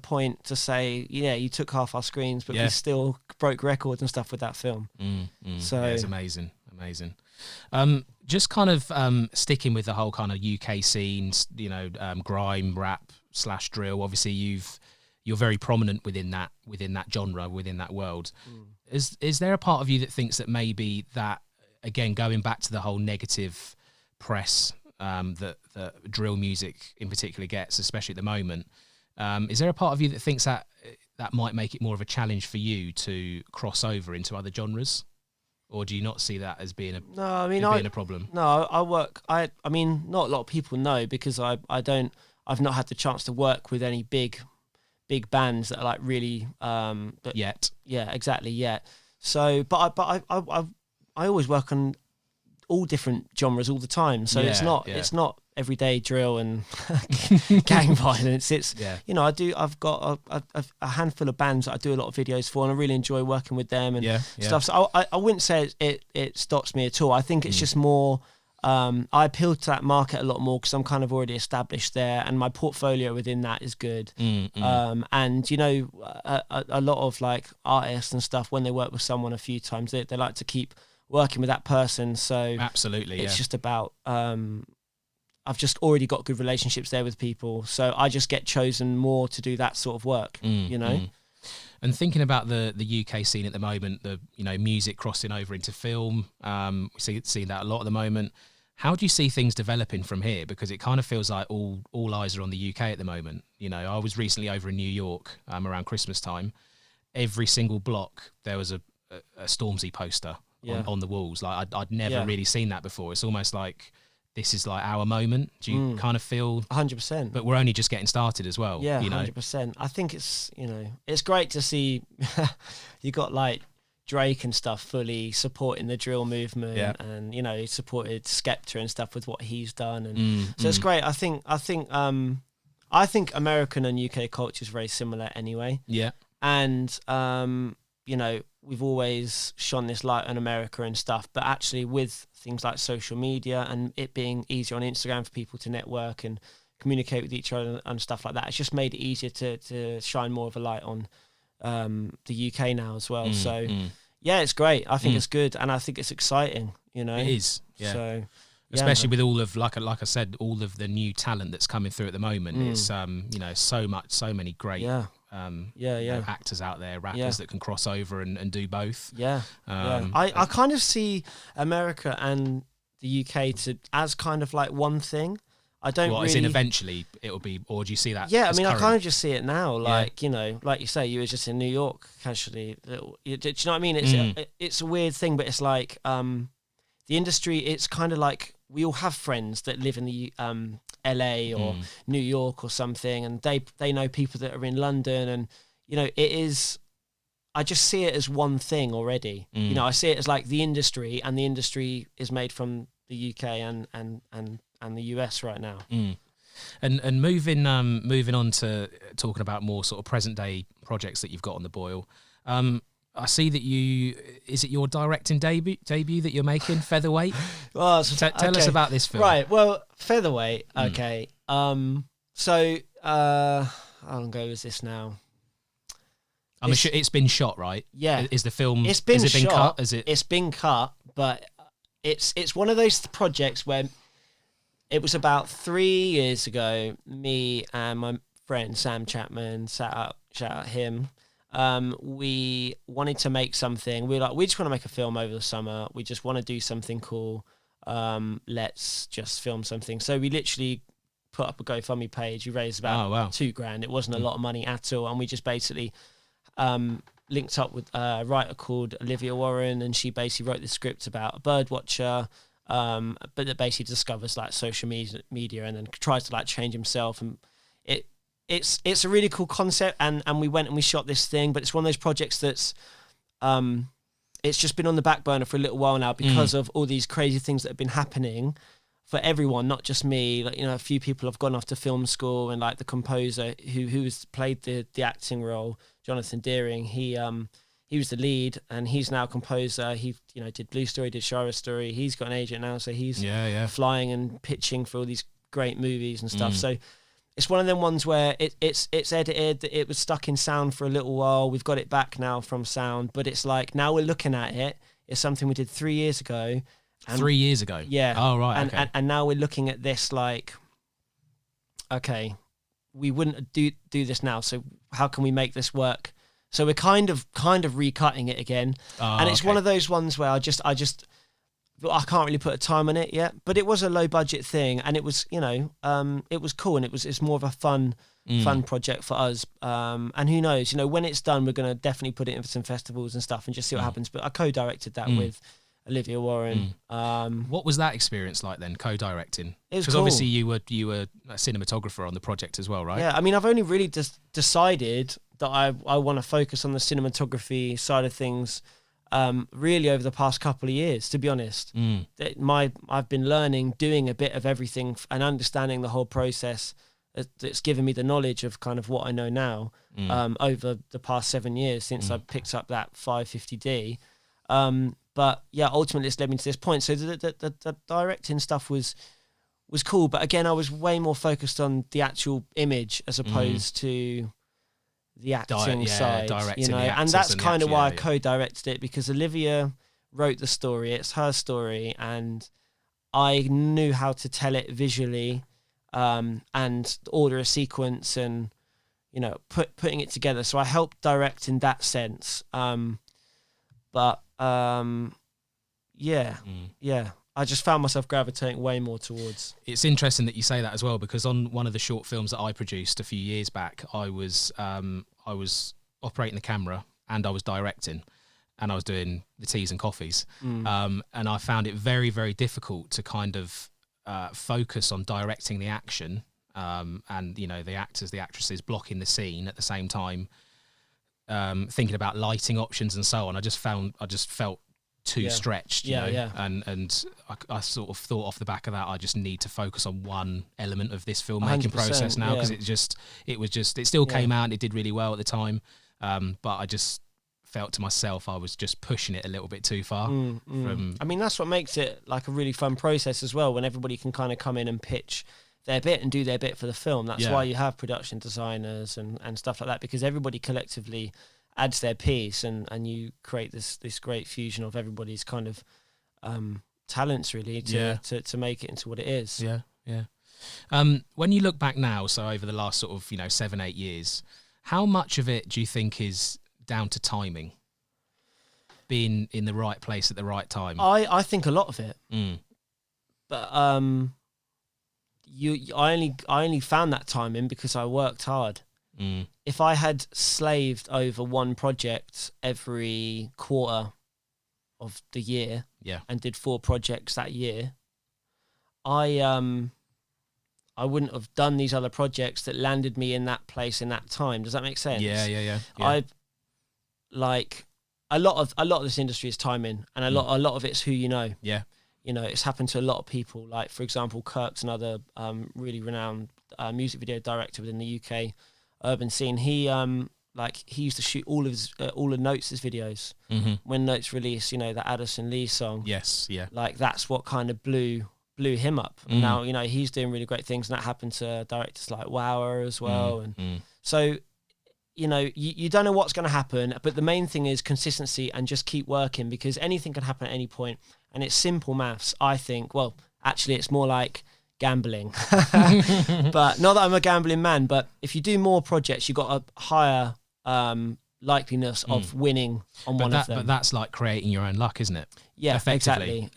point to say, yeah, you took half our screens, but we still broke records and stuff with that film. So yeah, it's amazing. Just kind of sticking with the whole kind of UK scenes, you know, grime, rap / drill. Obviously, you're very prominent within that genre, within that world. Is there a part of you that thinks that maybe that, again, going back to the whole negative press that drill music in particular gets, especially at the moment, is there a part of you that thinks that might make it more of a challenge for you to cross over into other genres? Or do you not see that as being a problem? No, I mean, not a lot of people know, because I've not had the chance to work with any big bands that are like really yet. Yeah, exactly. Yeah. So, but I always work on all different genres all the time. So it's not everyday drill and gang violence. It's you know, I've got a handful of bands that I do a lot of videos for, and I really enjoy working with them and stuff. So I wouldn't say it stops me at all. I think it's just more. I appeal to that market a lot more because I'm kind of already established there, and my portfolio within that is good. And you know, a lot of like artists and stuff, when they work with someone a few times, they like to keep working with that person. So absolutely, it's just about I've just already got good relationships there with people, so I just get chosen more to do that sort of work. You know. And thinking about the UK scene at the moment, the, you know, music crossing over into film, we see that a lot at the moment. How do you see things developing from here? Because it kind of feels like all eyes are on the UK at the moment. You know, I was recently over in New York around Christmas time. Every single block there was a Stormzy poster on the walls. Like I'd never really seen that before. It's almost like this is like our moment. Do you kind of feel 100%? But we're only just getting started as well. Yeah, you know? 100%. I think it's, you know, it's great to see you got like Drake and stuff fully supporting the drill movement, and you know, he supported Skepta and stuff with what he's done, and so it's great. I think American and UK culture is very similar anyway. Yeah, and you know, we've always shone this light on America and stuff, but actually with things like social media and it being easier on Instagram for people to network and communicate with each other and stuff like that, it's just made it easier to shine more of a light on the UK now as well. So yeah, it's great. I think it's good, and I think it's exciting. You know, It is. Yeah. So. Especially with all of like I said, all of the new talent that's coming through at the moment. It's you know, so many great you know, actors out there, rappers that can cross over and do both. I kind of see America and the UK as kind of like one thing. I don't What, really... as in eventually it'll be, or do you see that? Yeah, I as mean, current? I kind of just see it now. Like, you know, like you say, you were just in New York casually. Do you know what I mean? It's a weird thing, but it's like the industry, it's kind of like we all have friends that live in the LA or New York or something, and they know people that are in London, and you know, it is. I just see it as one thing already. You know, I see it as like the industry, and the industry is made from the UK and the US right now. And moving on to talking about more sort of present day projects that you've got on the boil. I see that is it your directing debut that you're making, Featherweight? Well, tell us about this film. Right. Well, Featherweight. Okay. So how long ago was this now? I'm sure it's been shot, right? Yeah. Is the film? It's been has it been shot. cut? Is it? It's been cut, but it's one of those projects where it was about 3 years ago. Me and my friend Sam Chapman shout out him. We wanted to make something. We just want to make a film over the summer. We just want to do something cool. Let's just film something. So we literally put up a GoFundMe page. We raised about $2,000. It wasn't a lot of money at all, and we just basically linked up with a writer called Olivia Warren, and she basically wrote the script about a bird watcher, but that basically discovers like social media and then tries to like change himself. And it's a really cool concept, and we went and we shot this thing, but it's one of those projects that's it's just been on the back burner for a little while now because of all these crazy things that have been happening for everyone, not just me. Like, you know, a few people have gone off to film school, and like the composer who's played the acting role, Jonathan Deering, he was the lead, and he's now a composer. He, you know, did Blue Story, did Shiro's Story. He's got an agent now, so he's flying and pitching for all these great movies and stuff. So it's one of them ones where it's edited. It was stuck in sound for a little while. We've got it back now from sound, but it's like now we're looking at it. It's something we did 3 years ago. And 3 years ago. Yeah. Oh right. And, okay. and now we're looking at this like, okay, we wouldn't do this now. So how can we make this work? So we're kind of recutting it again. And it's one of those ones where I can't really put a time on it yet, but it was a low budget thing, and it was, you know, it was cool, and it's more of a fun project for us. And who knows, you know, when it's done, we're going to definitely put it in for some festivals and stuff and just see what happens. But I co-directed that with Olivia Warren. What was that experience like then, co-directing? It was Because cool. obviously you were a cinematographer on the project as well, right? Yeah, I mean, I've only really just decided that I want to focus on the cinematography side of things really over the past couple of years, to be honest. I've been learning, doing a bit of everything and understanding the whole process. That's given me the knowledge of kind of what I know now over the past 7 years since I picked up that 550D. But yeah, ultimately it's led me to this point. So the directing stuff was cool, but again, I was way more focused on the actual image as opposed to the acting side, you know. And that's kind of why I co-directed it, because Olivia wrote the story. It's her story, and I knew how to tell it visually, and order a sequence, and you know, putting it together. So I helped direct in that sense. But I just found myself gravitating way more towards. It's interesting that you say that as well, because on one of the short films that I produced a few years back, I was operating the camera and I was directing, and I was doing the teas and coffees. And I found it very, very difficult to kind of focus on directing the action, and you know, the actors, the actresses blocking the scene at the same time, thinking about lighting options and so on. I just felt too stretched, you know? And I sort of thought off the back of that, I just need to focus on one element of this filmmaking process now, because it still came out and it did really well at the time, but I just felt to myself I was just pushing it a little bit too far. I mean, that's what makes it like a really fun process as well, when everybody can kind of come in and pitch their bit and do their bit for the film. That's why you have production designers and stuff like that, because everybody collectively adds their piece, and you create this great fusion of everybody's kind of talents really to make it into what it is. When you look back now, so over the last sort of 7-8 years, how much of it do you think is down to timing, being in the right place at the right time? I think a lot of it, but I only found that timing because I worked hard. If I had slaved over one project every quarter of the year, and did 4 projects that year, I wouldn't have done these other projects that landed me in that place in that time. Does that make sense? Yeah. I like a lot of this industry is timing, and a lot of it's who you know. Yeah. It's happened to a lot of people. Like, for example, Kirk's another really renowned music video director within the UK urban scene. He used to shoot all the Notes' videos. When Notes released, the Addison Lee song. Yes, yeah. Like, that's what kind of blew him up. And now, he's doing really great things, and that happened to directors like Wower as well. And so, you don't know what's going to happen, but the main thing is consistency and just keep working, because anything can happen at any point. And it's simple maths, I think. Well, actually, it's more like gambling. But not that I'm a gambling man, but if you do more projects, you've got a higher likeliness of winning on one of them. But that's like creating your own luck, isn't it? Yeah, exactly.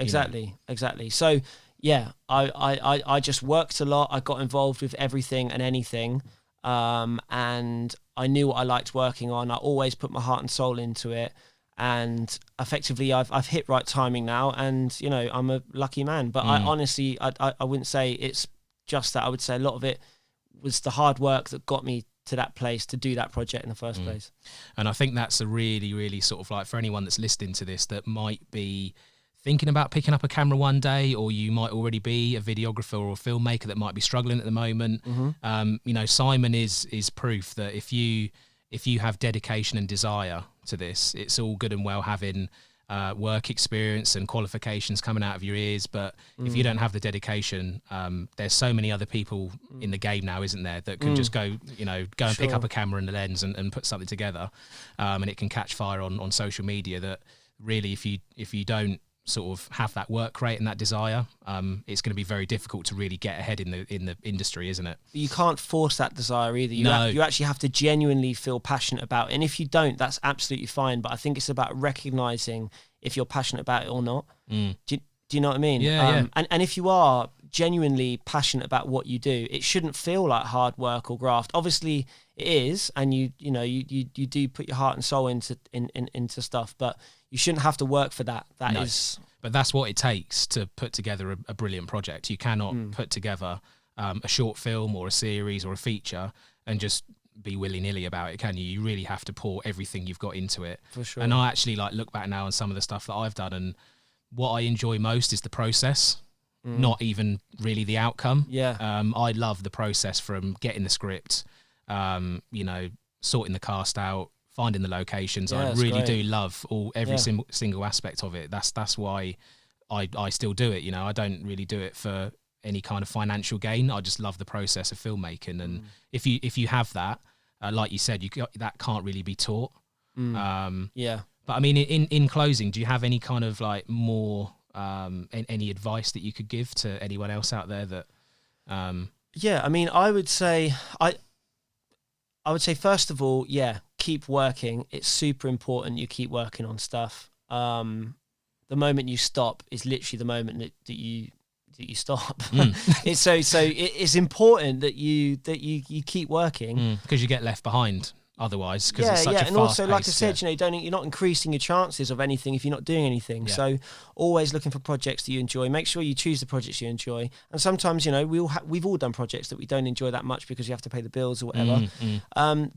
So, yeah, I just worked a lot. I got involved with everything and anything. And I knew what I liked working on. I always put my heart and soul into it. And effectively, I've hit right timing now, and I'm a lucky man. But I honestly, I wouldn't say it's just that. I would say a lot of it was the hard work that got me to that place to do that project in the first place. And I think that's a really, really sort of like, for anyone that's listening to this that might be thinking about picking up a camera one day, or you might already be a videographer or a filmmaker that might be struggling at the moment. Simon is proof that if you have dedication and desire to this, it's all good and well having work experience and qualifications coming out of your ears, but if you don't have the dedication, there's so many other people in the game now, isn't there, that can just go and pick up a camera and a lens and put something together, and it can catch fire on social media. That really, if you don't sort of have that work rate and that desire, it's going to be very difficult to really get ahead in the industry, isn't it? But you can't force that desire either. You actually have to genuinely feel passionate about it. And if you don't, that's absolutely fine. But I think it's about recognizing if you're passionate about it or not. Do you know what I mean? Yeah. And if you are genuinely passionate about what you do, it shouldn't feel like hard work or graft. Obviously it is, and you do put your heart and soul into stuff, but you shouldn't have to work for that. But that's what it takes to put together a brilliant project. You cannot put together a short film or a series or a feature and just be willy-nilly about it, can you? You really have to pour everything you've got into it. For sure. And I actually look back now on some of the stuff that I've done, and what I enjoy most is the process, not even really the outcome. I love the process, from getting the script, sorting the cast out, finding the locations. I really do love every single aspect of it. That's why I still do it. I don't really do it for any kind of financial gain. I just love the process of filmmaking. And if you have that, like you said, that can't really be taught. But I mean, in closing, do you have any kind of like more any advice that you could give to anyone else out there that? I mean, I would say first of all, keep working. It's super important you keep working on stuff. The moment you stop is literally the moment that you stop. It's important that you keep working, because you get left behind otherwise. Because it's such a and also, like I pace, said, you're not increasing your chances of anything if you're not doing anything. So always looking for projects that you enjoy. Make sure you choose the projects you enjoy. And sometimes, we've all done projects that we don't enjoy that much because you have to pay the bills or whatever.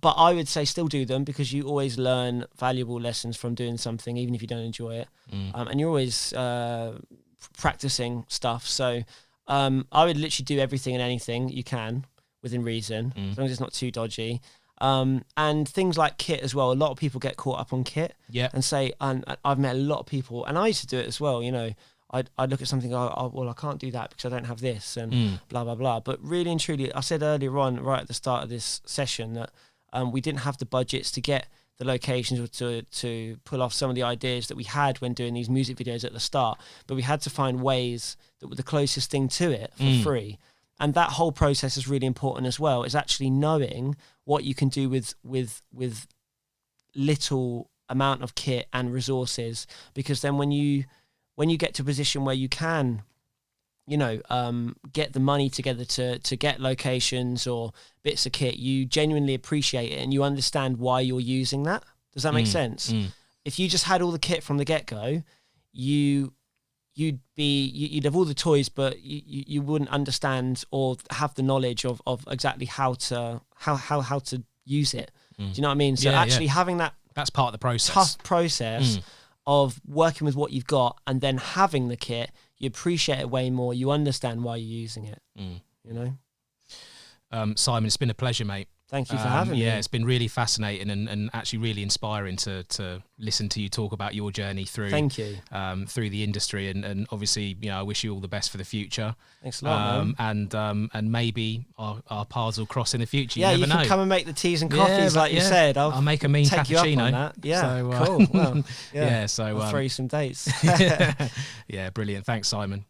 But I would say still do them, because you always learn valuable lessons from doing something, even if you don't enjoy it. And you're always practicing stuff. So I would literally do everything and anything you can within reason, as long as it's not too dodgy. And things like kit as well. A lot of people get caught up on kit and say, and I've met a lot of people, and I used to do it as well, I'd look at something, well, I can't do that because I don't have this, and blah, blah, blah. But really and truly, I said earlier on, right at the start of this session, that We didn't have the budgets to get the locations or to pull off some of the ideas that we had when doing these music videos at the start, but we had to find ways that were the closest thing to it for free. And that whole process is really important as well, is actually knowing what you can do with little amount of kit and resources, because then when you get to a position where you can, you know, get the money together to get locations or bits of kit, you genuinely appreciate it and you understand why you're using that. Does that make sense? If you just had all the kit from the get-go, you'd have all the toys, but you wouldn't understand or have the knowledge of exactly how to use it. Do you know what I mean? So having that's part of the process. Tough process of working with what you've got and then having the kit, you appreciate it way more. You understand why you're using it. You know, Simon, it's been a pleasure, mate. Thank you for having me. Yeah, it's been really fascinating and actually really inspiring to listen to you talk about your journey through. Thank you. Through the industry, and obviously, you know, I wish you all the best for the future. Thanks a lot, man. And maybe our paths will cross in the future. Yeah, you never know. Can come and make the teas and coffees like you said. I'll make a mean take cappuccino. You up on that. Yeah, so, cool. Well, yeah. So I'll throw you some dates. Yeah, brilliant. Thanks, Simon.